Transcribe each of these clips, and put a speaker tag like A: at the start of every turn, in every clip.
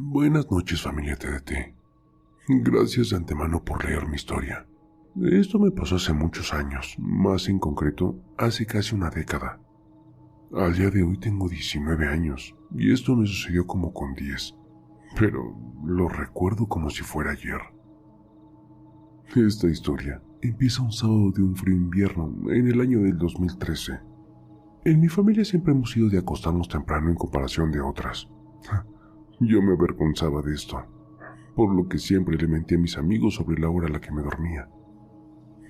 A: Buenas noches, familia TDT. Gracias de antemano por leer mi historia. Esto me pasó hace muchos años, más en concreto, hace casi una década. Al día de hoy tengo 19 años, y esto me sucedió como con 10, pero lo recuerdo como si fuera ayer. Esta historia empieza un sábado de un frío invierno en el año del 2013. En mi familia siempre hemos sido de acostarnos temprano en comparación de otras. Yo me avergonzaba de esto, por lo que siempre le mentí a mis amigos sobre la hora a la que me dormía.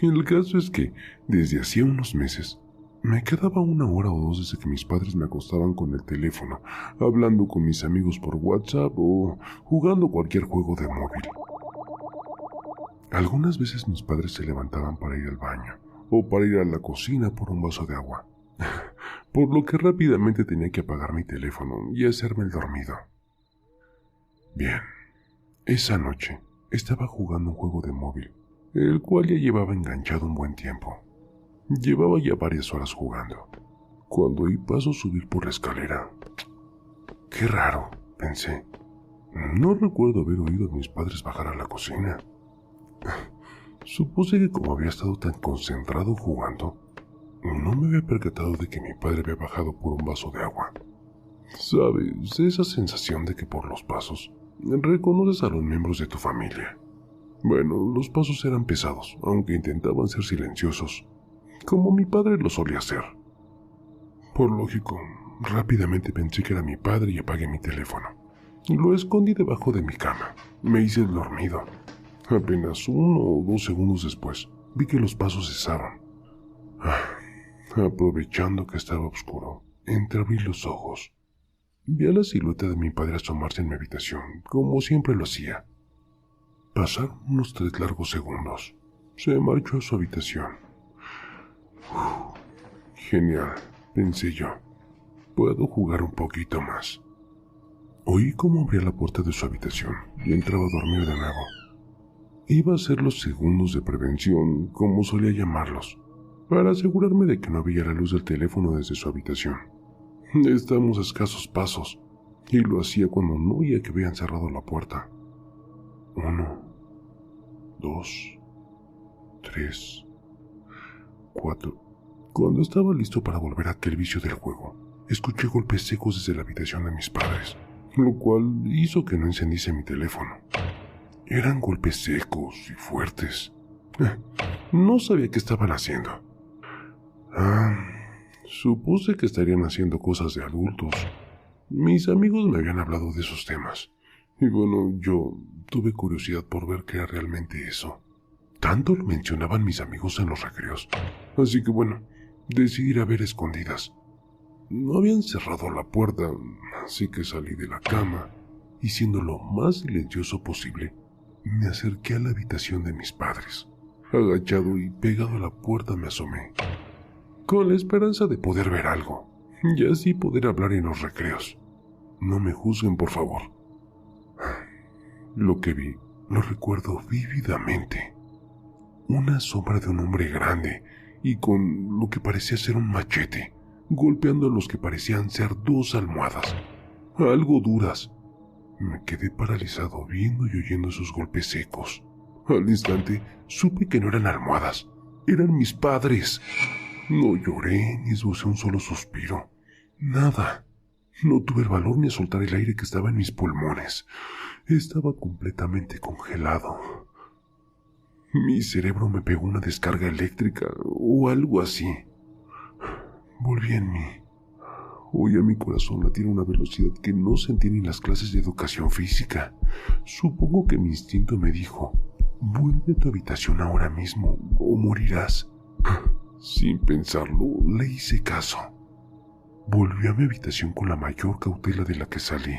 A: El caso es que, desde hacía unos meses, me quedaba una hora o dos desde que mis padres me acostaban con el teléfono, hablando con mis amigos por WhatsApp o jugando cualquier juego de móvil. Algunas veces mis padres se levantaban para ir al baño o para ir a la cocina por un vaso de agua, por lo que rápidamente tenía que apagar mi teléfono y hacerme el dormido. Bien, esa noche estaba jugando un juego de móvil, el cual ya llevaba enganchado un buen tiempo. Llevaba ya varias horas jugando, cuando oí pasos subir por la escalera. Qué raro, pensé. No recuerdo haber oído a mis padres bajar a la cocina. Supuse que como había estado tan concentrado jugando, no me había percatado de que mi padre había bajado por un vaso de agua. ¿Sabes? Esa sensación de que por los pasos reconoces a los miembros de tu familia. Bueno, los pasos eran pesados, aunque intentaban ser silenciosos, como mi padre lo solía hacer. Por lógico, rápidamente pensé que era mi padre y apagué mi teléfono. Lo escondí debajo de mi cama. Me hice el dormido. Apenas 1 o 2 segundos después, vi que los pasos cesaron. Aprovechando que estaba oscuro, entreabrí los ojos. Vi a la silueta de mi padre asomarse en mi habitación, como siempre lo hacía. Pasaron unos 3 largos segundos. Se marchó a su habitación. Genial, pensé yo. Puedo jugar un poquito más. Oí cómo abría la puerta de su habitación y entraba a dormir de nuevo. Iba a hacer los segundos de prevención, como solía llamarlos, para asegurarme de que no había la luz del teléfono desde su habitación. Estábamos a escasos pasos, y lo hacía cuando no oía que habían cerrado la puerta. 1, 2, 3, 4. Cuando estaba listo para volver a aquel vicio del juego, escuché golpes secos desde la habitación de mis padres, lo cual hizo que no encendiese mi teléfono. Eran golpes secos y fuertes. No sabía qué estaban haciendo. Supuse que estarían haciendo cosas de adultos. Mis amigos me habían hablado de esos temas. Y bueno, yo tuve curiosidad por ver qué era realmente eso. Tanto lo mencionaban mis amigos en los recreos. Así que bueno, decidí ir a ver escondidas. No habían cerrado la puerta, así que salí de la cama y, siendo lo más silencioso posible, me acerqué a la habitación de mis padres. Agachado y pegado a la puerta me asomé, con la esperanza de poder ver algo, y así poder hablar en los recreos. No me juzguen, por favor. Lo que vi, lo recuerdo vívidamente. Una sombra de un hombre grande y con lo que parecía ser un machete, golpeando a los que parecían ser 2 almohadas, algo duras. Me quedé paralizado viendo y oyendo esos golpes secos. Al instante supe que no eran almohadas, eran mis padres. No lloré ni esbocé un solo suspiro. Nada. No tuve el valor ni a soltar el aire que estaba en mis pulmones. Estaba completamente congelado. Mi cerebro me pegó una descarga eléctrica o algo así. Volví en mí. Oía mi corazón latir a una velocidad que no sentí ni en las clases de educación física. Supongo que mi instinto me dijo: vuelve a tu habitación ahora mismo o morirás. Sin pensarlo, le hice caso. Volví a mi habitación con la mayor cautela de la que salí.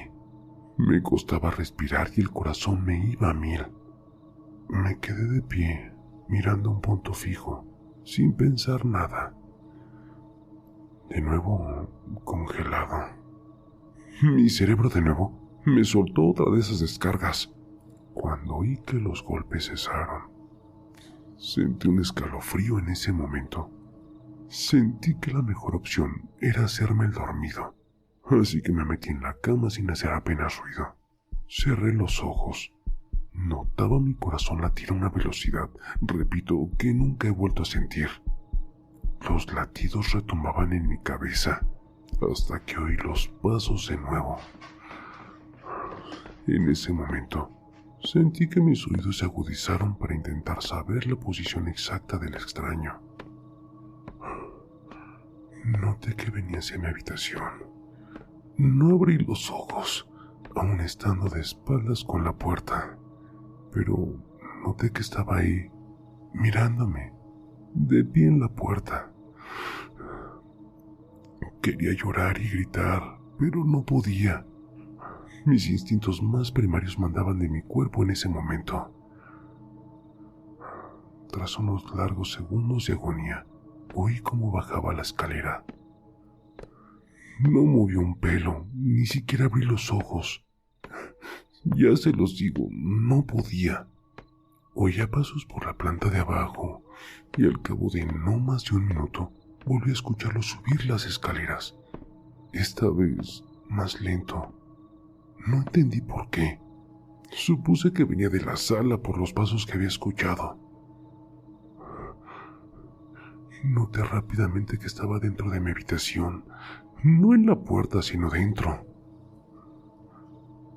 A: Me costaba respirar y el corazón me iba a 1000. Me quedé de pie, mirando un punto fijo, sin pensar nada. De nuevo, congelado. Mi cerebro de nuevo me soltó otra de esas descargas. Cuando oí que los golpes cesaron, sentí un escalofrío en ese momento. Sentí que la mejor opción era hacerme el dormido, así que me metí en la cama sin hacer apenas ruido. Cerré los ojos. Notaba mi corazón latir a una velocidad, repito, que nunca he vuelto a sentir. Los latidos retumbaban en mi cabeza hasta que oí los pasos de nuevo. En ese momento, sentí que mis oídos se agudizaron para intentar saber la posición exacta del extraño. Noté que venía hacia mi habitación. No abrí los ojos, aún estando de espaldas con la puerta, pero noté que estaba ahí, mirándome, de pie en la puerta. Quería llorar y gritar, pero no podía. Mis instintos más primarios mandaban de mi cuerpo en ese momento. Tras unos largos segundos de agonía, oí cómo bajaba la escalera. No movió un pelo, ni siquiera abrí los ojos. Ya se los digo, no podía. Oía pasos por la planta de abajo, y al cabo de no más de un minuto, volví a escucharlo subir las escaleras. Esta vez más lento. No entendí por qué. Supuse que venía de la sala por los pasos que había escuchado. Noté rápidamente que estaba dentro de mi habitación, no en la puerta, sino dentro.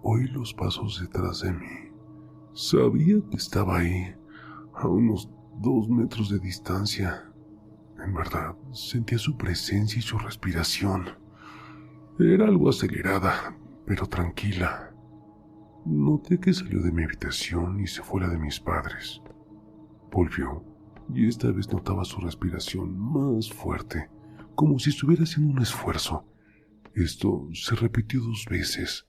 A: Oí los pasos detrás de mí. Sabía que estaba ahí, a unos 2 metros de distancia. En verdad, sentía su presencia y su respiración. Era algo acelerada, pero tranquila. Noté que salió de mi habitación y se fue a la de mis padres. Volvió, y esta vez notaba su respiración más fuerte, como si estuviera haciendo un esfuerzo. Esto se repitió 2 veces.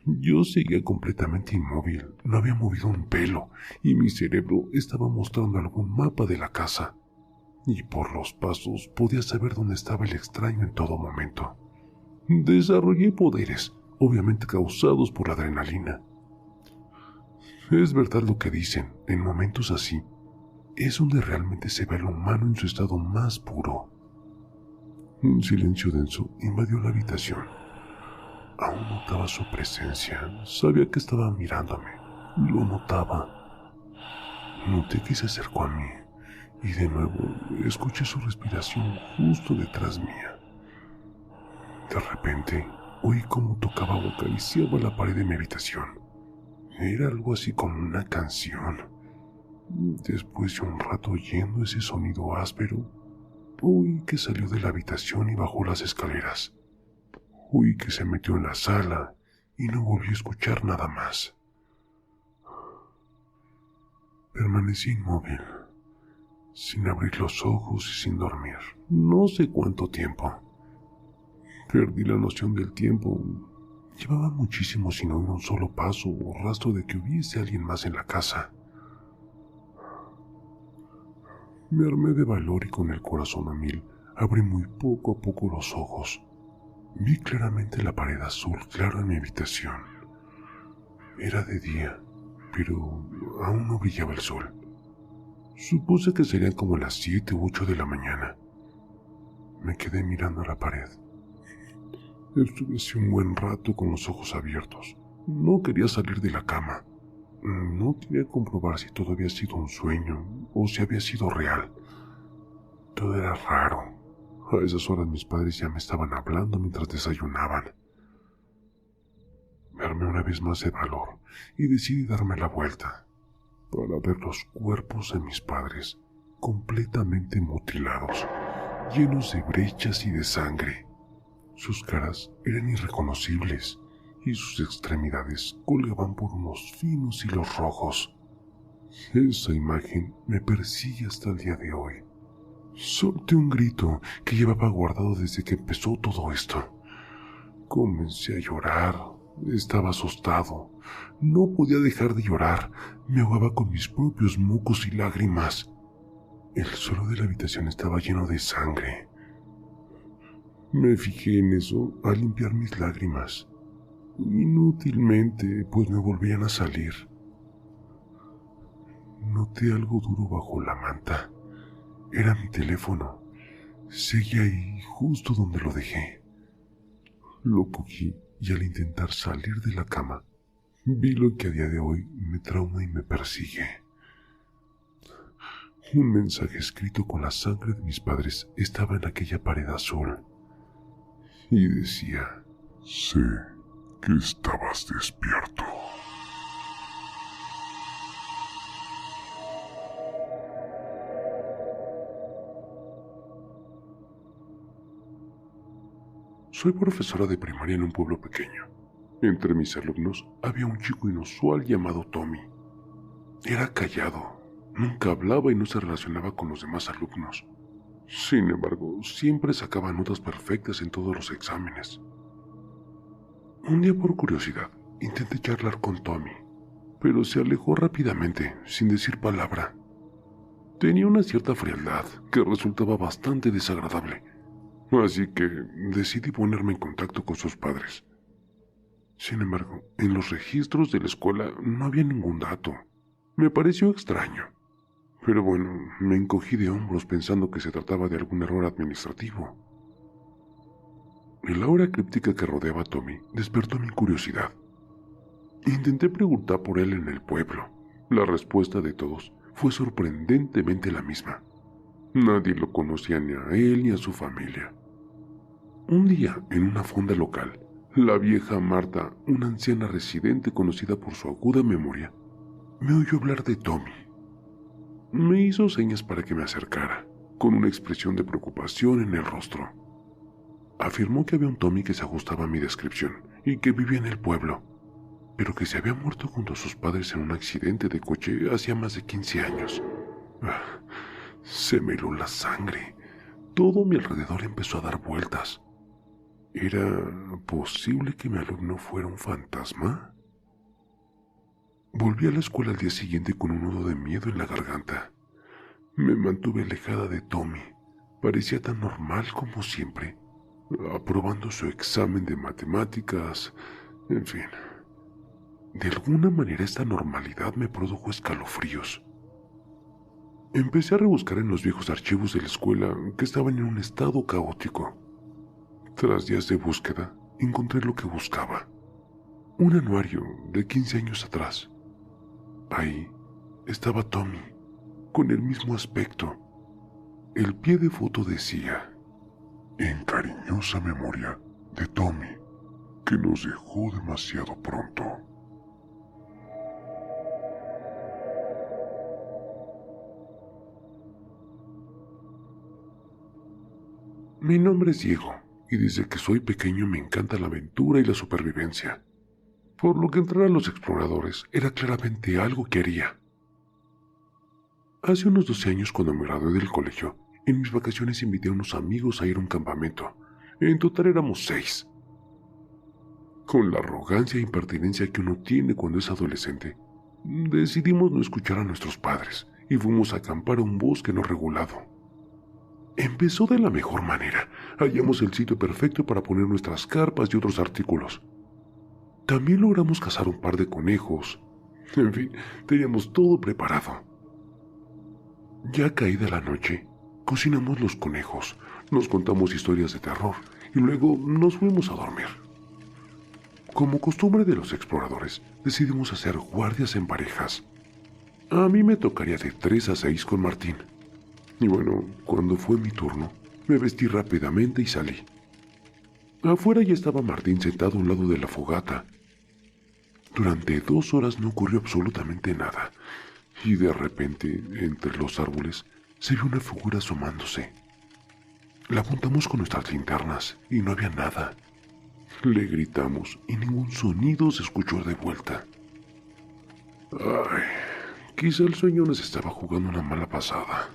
A: Yo seguía completamente inmóvil, no había movido un pelo, y mi cerebro estaba mostrando algún mapa de la casa. Y por los pasos podía saber dónde estaba el extraño en todo momento. Desarrollé poderes, obviamente causados por la adrenalina. Es verdad lo que dicen, en momentos así, es donde realmente se ve al humano en su estado más puro. Un silencio denso invadió la habitación. Aún notaba su presencia, sabía que estaba mirándome, lo notaba. Noté que se acercó a mí, y de nuevo escuché su respiración justo detrás mía. De repente, oí cómo tocaba o acariciaba la pared de mi habitación. Era algo así como una canción. Después de un rato oyendo ese sonido áspero, oí que salió de la habitación y bajó las escaleras. Oí que se metió en la sala y no volví a escuchar nada más. Permanecí inmóvil, sin abrir los ojos y sin dormir. No sé cuánto tiempo. Perdí la noción del tiempo. Llevaba muchísimo sin oír un solo paso o rastro de que hubiese alguien más en la casa. Me armé de valor y con el corazón a mil, abrí muy poco a poco los ojos. Vi claramente la pared azul clara en mi habitación. Era de día, pero aún no brillaba el sol. Supuse que serían como las 7 u 8 de la mañana. Me quedé mirando a la pared. Estuve así un buen rato con los ojos abiertos. No quería salir de la cama. No quería comprobar si todo había sido un sueño o si había sido real. Todo era raro. A esas horas mis padres ya me estaban hablando mientras desayunaban. Me armé una vez más de valor y decidí darme la vuelta para ver los cuerpos de mis padres completamente mutilados, llenos de brechas y de sangre. Sus caras eran irreconocibles y sus extremidades colgaban por unos finos hilos rojos. Esa imagen me persigue hasta el día de hoy. Solté un grito que llevaba guardado desde que empezó todo esto. Comencé a llorar. Estaba asustado. No podía dejar de llorar. Me ahogaba con mis propios mocos y lágrimas. El suelo de la habitación estaba lleno de sangre. Me fijé en eso al limpiar mis lágrimas. Inútilmente, pues me volvían a salir. Noté algo duro bajo la manta. Era mi teléfono. Seguía ahí, justo donde lo dejé. Lo cogí y al intentar salir de la cama, Vi lo que a día de hoy me trauma y me persigue. Un mensaje escrito con la sangre de mis padres estaba en aquella pared azul. Y decía: sé que estabas despierto. Soy profesora de primaria en un pueblo pequeño. Entre mis alumnos había un chico inusual llamado Tommy. Era callado, nunca hablaba y no se relacionaba con los demás alumnos. Sin embargo, siempre sacaba notas perfectas en todos los exámenes. Un día, por curiosidad, intenté charlar con Tommy, pero se alejó rápidamente, sin decir palabra. Tenía una cierta frialdad que resultaba bastante desagradable, así que decidí ponerme en contacto con sus padres. Sin embargo, en los registros de la escuela no había ningún dato. Me pareció extraño, pero bueno, me encogí de hombros pensando que se trataba de algún error administrativo. El aura críptica que rodeaba a Tommy despertó mi curiosidad. Intenté preguntar por él en el pueblo. La respuesta de todos fue sorprendentemente la misma. Nadie lo conocía ni a él ni a su familia. Un día, en una fonda local, la vieja Marta, una anciana residente conocida por su aguda memoria, me oyó hablar de Tommy. Me hizo señas para que me acercara, con una expresión de preocupación en el rostro. Afirmó que había un Tommy que se ajustaba a mi descripción y que vivía en el pueblo, pero que se había muerto junto a sus padres en un accidente de coche hacía más de 15 años. Se me heló la sangre. Todo a mi alrededor empezó a dar vueltas. ¿Era posible que mi alumno fuera un fantasma? Volví a la escuela al día siguiente con un nudo de miedo en la garganta. Me mantuve alejada de Tommy. Parecía tan normal como siempre, aprobando su examen de matemáticas, en fin. De alguna manera esta normalidad me produjo escalofríos. Empecé a rebuscar en los viejos archivos de la escuela que estaban en un estado caótico. Tras días de búsqueda, encontré lo que buscaba. Un anuario de 15 años atrás. Ahí estaba Tommy, con el mismo aspecto. El pie de foto decía: en cariñosa memoria de Tommy, que nos dejó demasiado pronto. Mi nombre es Diego, y desde que soy pequeño me encanta la aventura y la supervivencia, por lo que entrar a los exploradores era claramente algo que haría. Hace unos 12 años, cuando me gradué del colegio, en mis vacaciones invité a unos amigos a ir a un campamento. En total éramos 6. Con la arrogancia e impertinencia que uno tiene cuando es adolescente, decidimos no escuchar a nuestros padres y fuimos a acampar a un bosque no regulado. Empezó de la mejor manera. Hallamos el sitio perfecto para poner nuestras carpas y otros artículos. También logramos cazar un par de conejos. En fin, teníamos todo preparado. Ya caída la noche, cocinamos los conejos, nos contamos historias de terror y luego nos fuimos a dormir. Como costumbre de los exploradores, decidimos hacer guardias en parejas. A mí me tocaría de 3 a 6 con Martín. Y bueno, cuando fue mi turno, me vestí rápidamente y salí. Afuera ya estaba Martín sentado a un lado de la fogata. Durante 2 horas no ocurrió absolutamente nada, y de repente, entre los árboles, se vio una figura asomándose. La apuntamos con nuestras linternas y no había nada. Le gritamos y ningún sonido se escuchó de vuelta. Ay, quizá el sueño nos estaba jugando una mala pasada.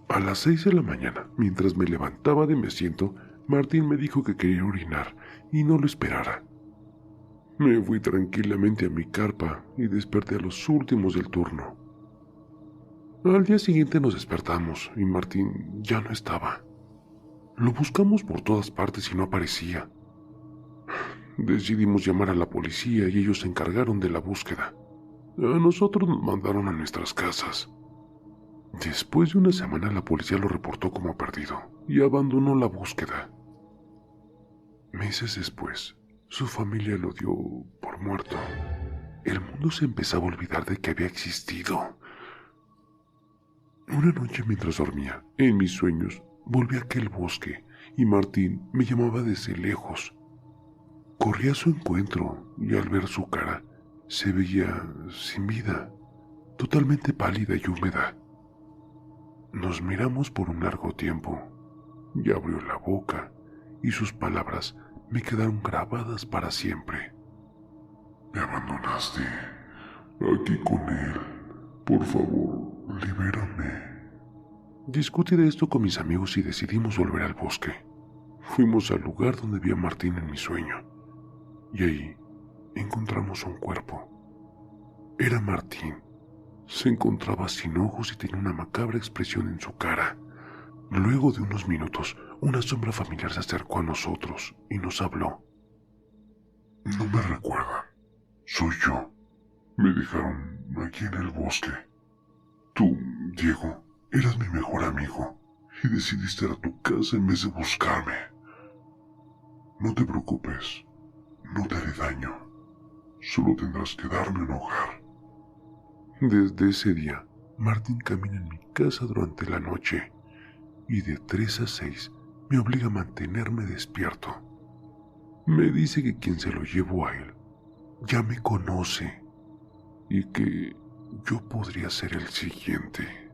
A: A las 6 de la mañana, mientras me levantaba de mi asiento, Martín me dijo que quería orinar y no lo esperara. Me fui tranquilamente a mi carpa y desperté a los últimos del turno. Al día siguiente nos despertamos y Martín ya no estaba. Lo buscamos por todas partes y no aparecía. Decidimos llamar a la policía y ellos se encargaron de la búsqueda. A nosotros nos mandaron a nuestras casas. Después de una semana la policía lo reportó como perdido y abandonó la búsqueda. Meses después, su familia lo dio por muerto. El mundo se empezaba a olvidar de que había existido. Una noche mientras dormía, en mis sueños, volví a aquel bosque y Martín me llamaba desde lejos. Corrí a su encuentro y al ver su cara, se veía sin vida, totalmente pálida y húmeda. Nos miramos por un largo tiempo y abrió la boca y sus palabras me quedaron grabadas para siempre. Me abandonaste aquí con él. Por favor, libérame. Discutí de esto con mis amigos y decidimos volver al bosque. Fuimos al lugar donde vi a Martín en mi sueño y ahí encontramos un cuerpo. Era Martín. Se encontraba sin ojos y tenía una macabra expresión en su cara. Luego de unos minutos, una sombra familiar se acercó a nosotros y nos habló. No me recuerdan. Soy yo. Me dejaron aquí en el bosque. Tú, Diego, eras mi mejor amigo y decidiste ir a tu casa en vez de buscarme. No te preocupes. No te haré daño. Solo tendrás que darme un hogar. Desde ese día, Martín camina en mi casa durante la noche y de 3 a 6 me obliga a mantenerme despierto. Me dice que quien se lo llevó a él ya me conoce y que yo podría ser el siguiente.